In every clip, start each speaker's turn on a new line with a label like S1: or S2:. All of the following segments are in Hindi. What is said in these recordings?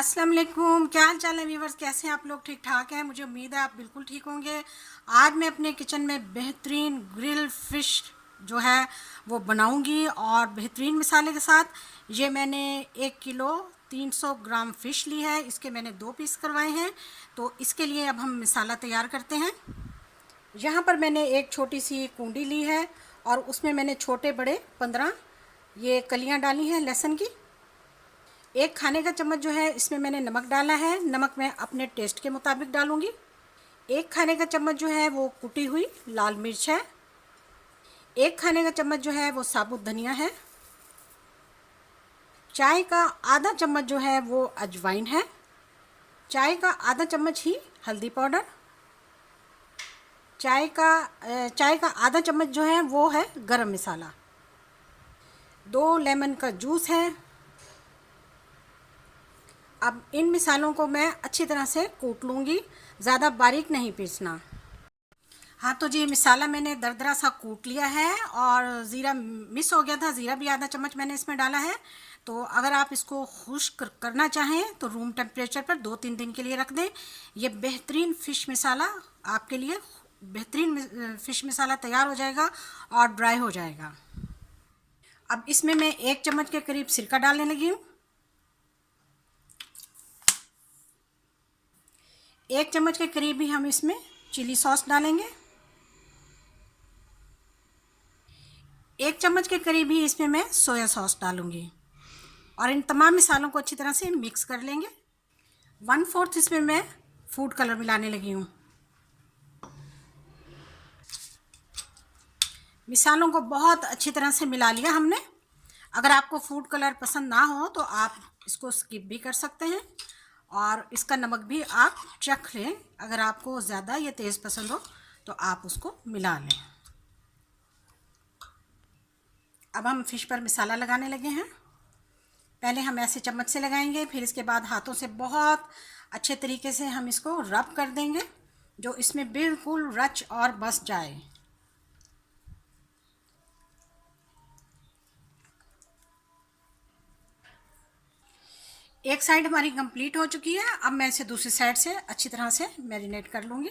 S1: अस्सलाम वालेकुम। क्या हाल चाल है व्यूवर्स, कैसे हैं आप लोग? ठीक ठाक हैं, मुझे उम्मीद है आप बिल्कुल ठीक होंगे। आज मैं अपने किचन में बेहतरीन ग्रिल फ़िश जो है वो बनाऊंगी और बेहतरीन मसाले के साथ। ये मैंने 1 किलो 300 ग्राम फ़िश ली है, इसके मैंने 2 पीस करवाए हैं। तो इसके लिए अब हम मसाला तैयार करते हैं। यहाँ पर मैंने एक छोटी सी कूंडी ली है और उसमें मैंने छोटे बड़े 15 ये कलियाँ डाली हैं लहसुन की। 1 खाने का चम्मच जो है इसमें मैंने नमक डाला है, नमक मैं अपने टेस्ट के मुताबिक डालूंगी। 1 खाने का चम्मच जो है वो कुटी हुई लाल मिर्च है। 1 खाने का चम्मच जो है वो साबुत धनिया है। चाय का आधा चम्मच जो है वो अजवाइन है। चाय का आधा चम्मच ही हल्दी पाउडर। चाय का आधा चम्मच जो है वो है गरम मसाला। 2 लेमन का जूस है। अब इन मिसालों को मैं अच्छी तरह से कूट लूँगी, ज़्यादा बारीक नहीं पीसना। हाँ तो जी, मिसाला मैंने दरदरा सा कूट लिया है और ज़ीरा मिस हो गया था, ज़ीरा भी आधा चम्मच मैंने इसमें डाला है। तो अगर आप इसको खुश्क करना चाहें तो रूम टेम्परेचर पर 2-3 दिन के लिए रख दें। ये बेहतरीन फ़िश मसाला आपके लिए बेहतरीन फ़िश मसाला तैयार हो जाएगा और ड्राई हो जाएगा। अब इसमें मैं 1 चम्मच के करीब सिरका डालने लगी हूँ। 1 चम्मच के करीब ही हम इसमें चिली सॉस डालेंगे। 1 चम्मच के करीब ही इसमें मैं सोया सॉस डालूंगी और इन तमाम मिसालों को अच्छी तरह से मिक्स कर लेंगे। 1/4 इसमें मैं फूड कलर मिलाने लगी हूँ। मिसालों को बहुत अच्छी तरह से मिला लिया हमने। अगर आपको फूड कलर पसंद ना हो तो आप इसको स्किप भी कर सकते हैं और इसका नमक भी आप चख लें। अगर आपको ज़्यादा या तेज़ पसंद हो तो आप उसको मिला लें। अब हम फ़िश पर मसाला लगाने लगे हैं। पहले हम ऐसे चम्मच से लगाएंगे, फिर इसके बाद हाथों से बहुत अच्छे तरीके से हम इसको रब कर देंगे, जो इसमें बिल्कुल रच और बस जाए। एक साइड हमारी कंप्लीट हो चुकी है। अब मैं इसे दूसरी साइड से अच्छी तरह से मैरिनेट कर लूँगी।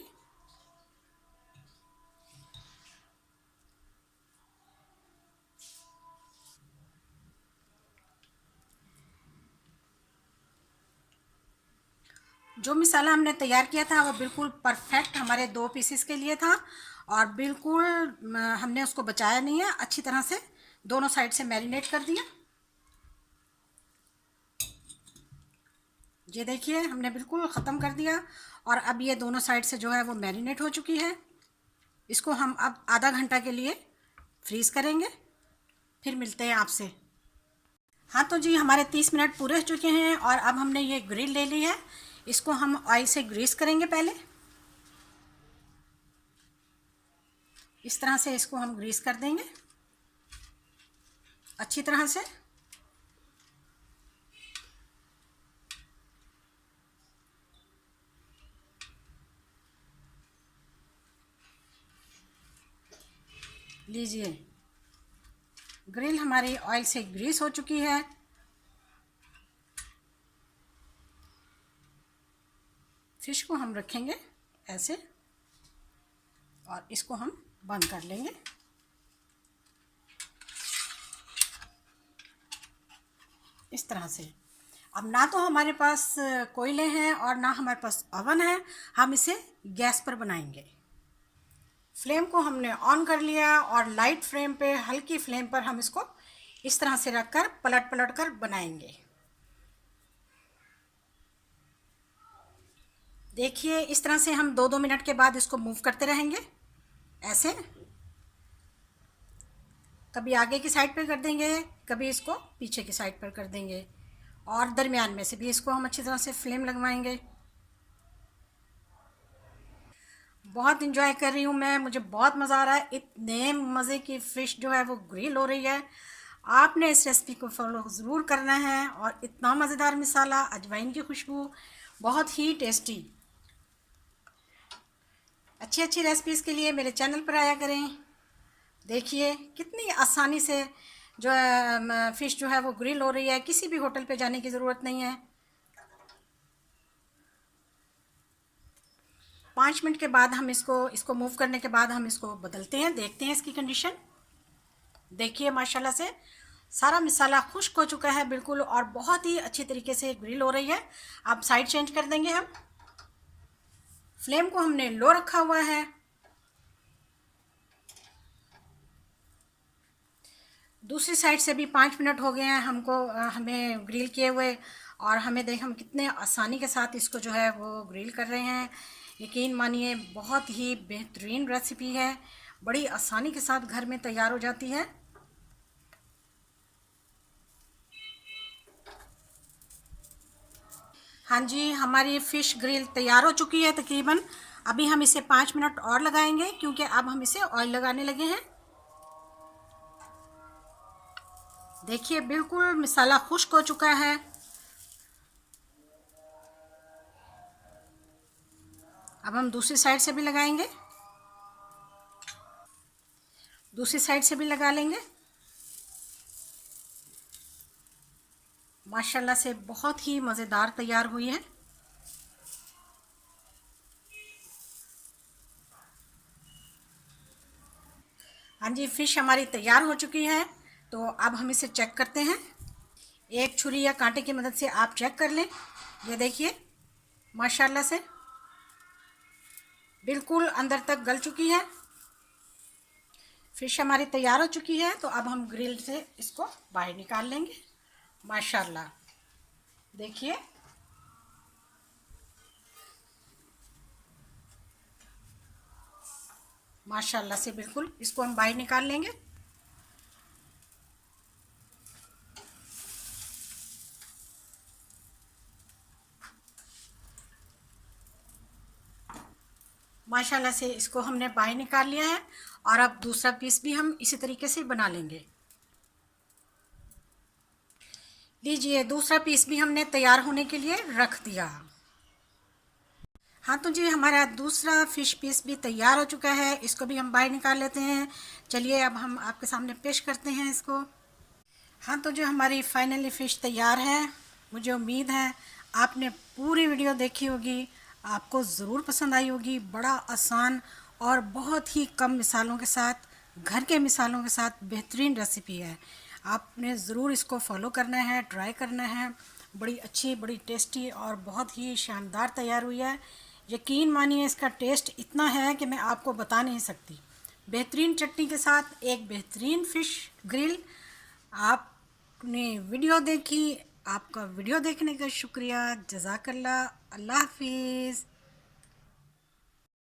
S1: जो मसाला हमने तैयार किया था वो बिल्कुल परफेक्ट हमारे 2 पीसेस के लिए था और बिल्कुल हमने उसको बचाया नहीं है। अच्छी तरह से दोनों साइड से मैरिनेट कर दिया। ये देखिए, हमने बिल्कुल ख़त्म कर दिया और अब ये दोनों साइड से जो है वो मैरिनेट हो चुकी है। इसको हम अब आधा घंटा के लिए फ्रीज़ करेंगे, फिर मिलते हैं आपसे। हाँ तो जी, हमारे 30 मिनट पूरे हो चुके हैं और अब हमने ये ग्रिल ले ली है। इसको हम ऑयल से ग्रीस करेंगे। पहले इस तरह से इसको हम ग्रीस कर देंगे अच्छी तरह से। लीजिए, ग्रिल हमारी ऑयल से ग्रीस हो चुकी है। फिश को हम रखेंगे ऐसे और इसको हम बंद कर लेंगे। इस तरह से। अब ना तो हमारे पास कोयले हैं और ना हमारे पास ओवन है, हम इसे गैस पर बनाएंगे। फ्लेम को हमने ऑन कर लिया और लाइट फ्लेम पे, हल्की फ्लेम पर हम इसको इस तरह से रखकर पलट पलट कर बनाएंगे। देखिए, इस तरह से हम 2-2 मिनट के बाद इसको मूव करते रहेंगे ऐसे। कभी आगे की साइड पर कर देंगे, कभी इसको पीछे की साइड पर कर देंगे और दरमियान में से भी इसको हम अच्छी तरह से फ्लेम लगवाएंगे। बहुत इंजॉय कर रही हूँ मैं, मुझे बहुत मज़ा आ रहा है। इतने मज़े की फ़िश जो है वो ग्रिल हो रही है। आपने इस रेसिपी को फॉलो ज़रूर करना है। और इतना मज़ेदार मसाला, अजवाइन की खुशबू, बहुत ही टेस्टी। अच्छी अच्छी रेसिपीज़ के लिए मेरे चैनल पर आया करें। देखिए कितनी आसानी से जो है फ़िश जो है वो ग्रिल हो रही है, किसी भी होटल पे जाने की ज़रूरत नहीं है। 5 मिनट के बाद हम इसको मूव करने के बाद हम इसको बदलते हैं, देखते हैं इसकी कंडीशन। देखिए माशाल्लाह से सारा मसाला खुश्क हो चुका है बिल्कुल, और बहुत ही अच्छी तरीके से ग्रिल हो रही है। अब साइड चेंज कर देंगे हम। फ्लेम को हमने लो रखा हुआ है। दूसरी साइड से भी 5 मिनट हो गए हैं हमें ग्रिल किए हुए, और हम कितने आसानी के साथ इसको जो है वो ग्रिल कर रहे हैं। यकीन मानिए बहुत ही बेहतरीन रेसिपी है, बड़ी आसानी के साथ घर में तैयार हो जाती है। हाँ जी, हमारी फ़िश ग्रिल तैयार हो चुकी है तकरीबन। अभी हम इसे 5 मिनट और लगाएंगे, क्योंकि अब हम इसे ऑयल लगाने लगे हैं। देखिए बिल्कुल मसाला खुश्क हो चुका है। अब हम दूसरी साइड से भी लगाएंगे, दूसरी साइड से भी लगा लेंगे। माशाल्लाह से बहुत ही मज़ेदार तैयार हुई है। हाँ जी, फ़िश हमारी तैयार हो चुकी है। तो अब हम इसे चेक करते हैं। एक छुरी या कांटे की मदद से आप चेक कर लें। ये देखिए माशाल्लाह से बिल्कुल अंदर तक गल चुकी है। फ़िश हमारी तैयार हो चुकी है। तो अब हम ग्रिल से इसको बाहर निकाल लेंगे। माशाल्लाह देखिए माशाल्लाह से बिल्कुल इसको हम बाहर निकाल लेंगे। माशाल्लाह से इसको हमने बाहर निकाल लिया है, और अब दूसरा पीस भी हम इसी तरीके से बना लेंगे। लीजिए दूसरा पीस भी हमने तैयार होने के लिए रख दिया। हाँ तो जी, हमारा दूसरा फ़िश पीस भी तैयार हो चुका है। इसको भी हम बाहर निकाल लेते हैं। चलिए अब हम आपके सामने पेश करते हैं इसको। हाँ तो जो हमारी फाइनली फ़िश तैयार है। मुझे उम्मीद है आपने पूरी वीडियो देखी होगी, आपको ज़रूर पसंद आई होगी। बड़ा आसान और बहुत ही कम मिसालों के साथ, घर के मिसालों के साथ बेहतरीन रेसिपी है। आपने ज़रूर इसको फॉलो करना है, ट्राई करना है। बड़ी अच्छी, बड़ी टेस्टी और बहुत ही शानदार तैयार हुई है। यकीन मानिए इसका टेस्ट इतना है कि मैं आपको बता नहीं सकती। बेहतरीन चटनी के साथ एक बेहतरीन फ़िश ग्रिल। आपने वीडियो देखी, आपका वीडियो देखने का शुक्रिया। जज़ाकल्लाह। अल्लाह हाफिज़।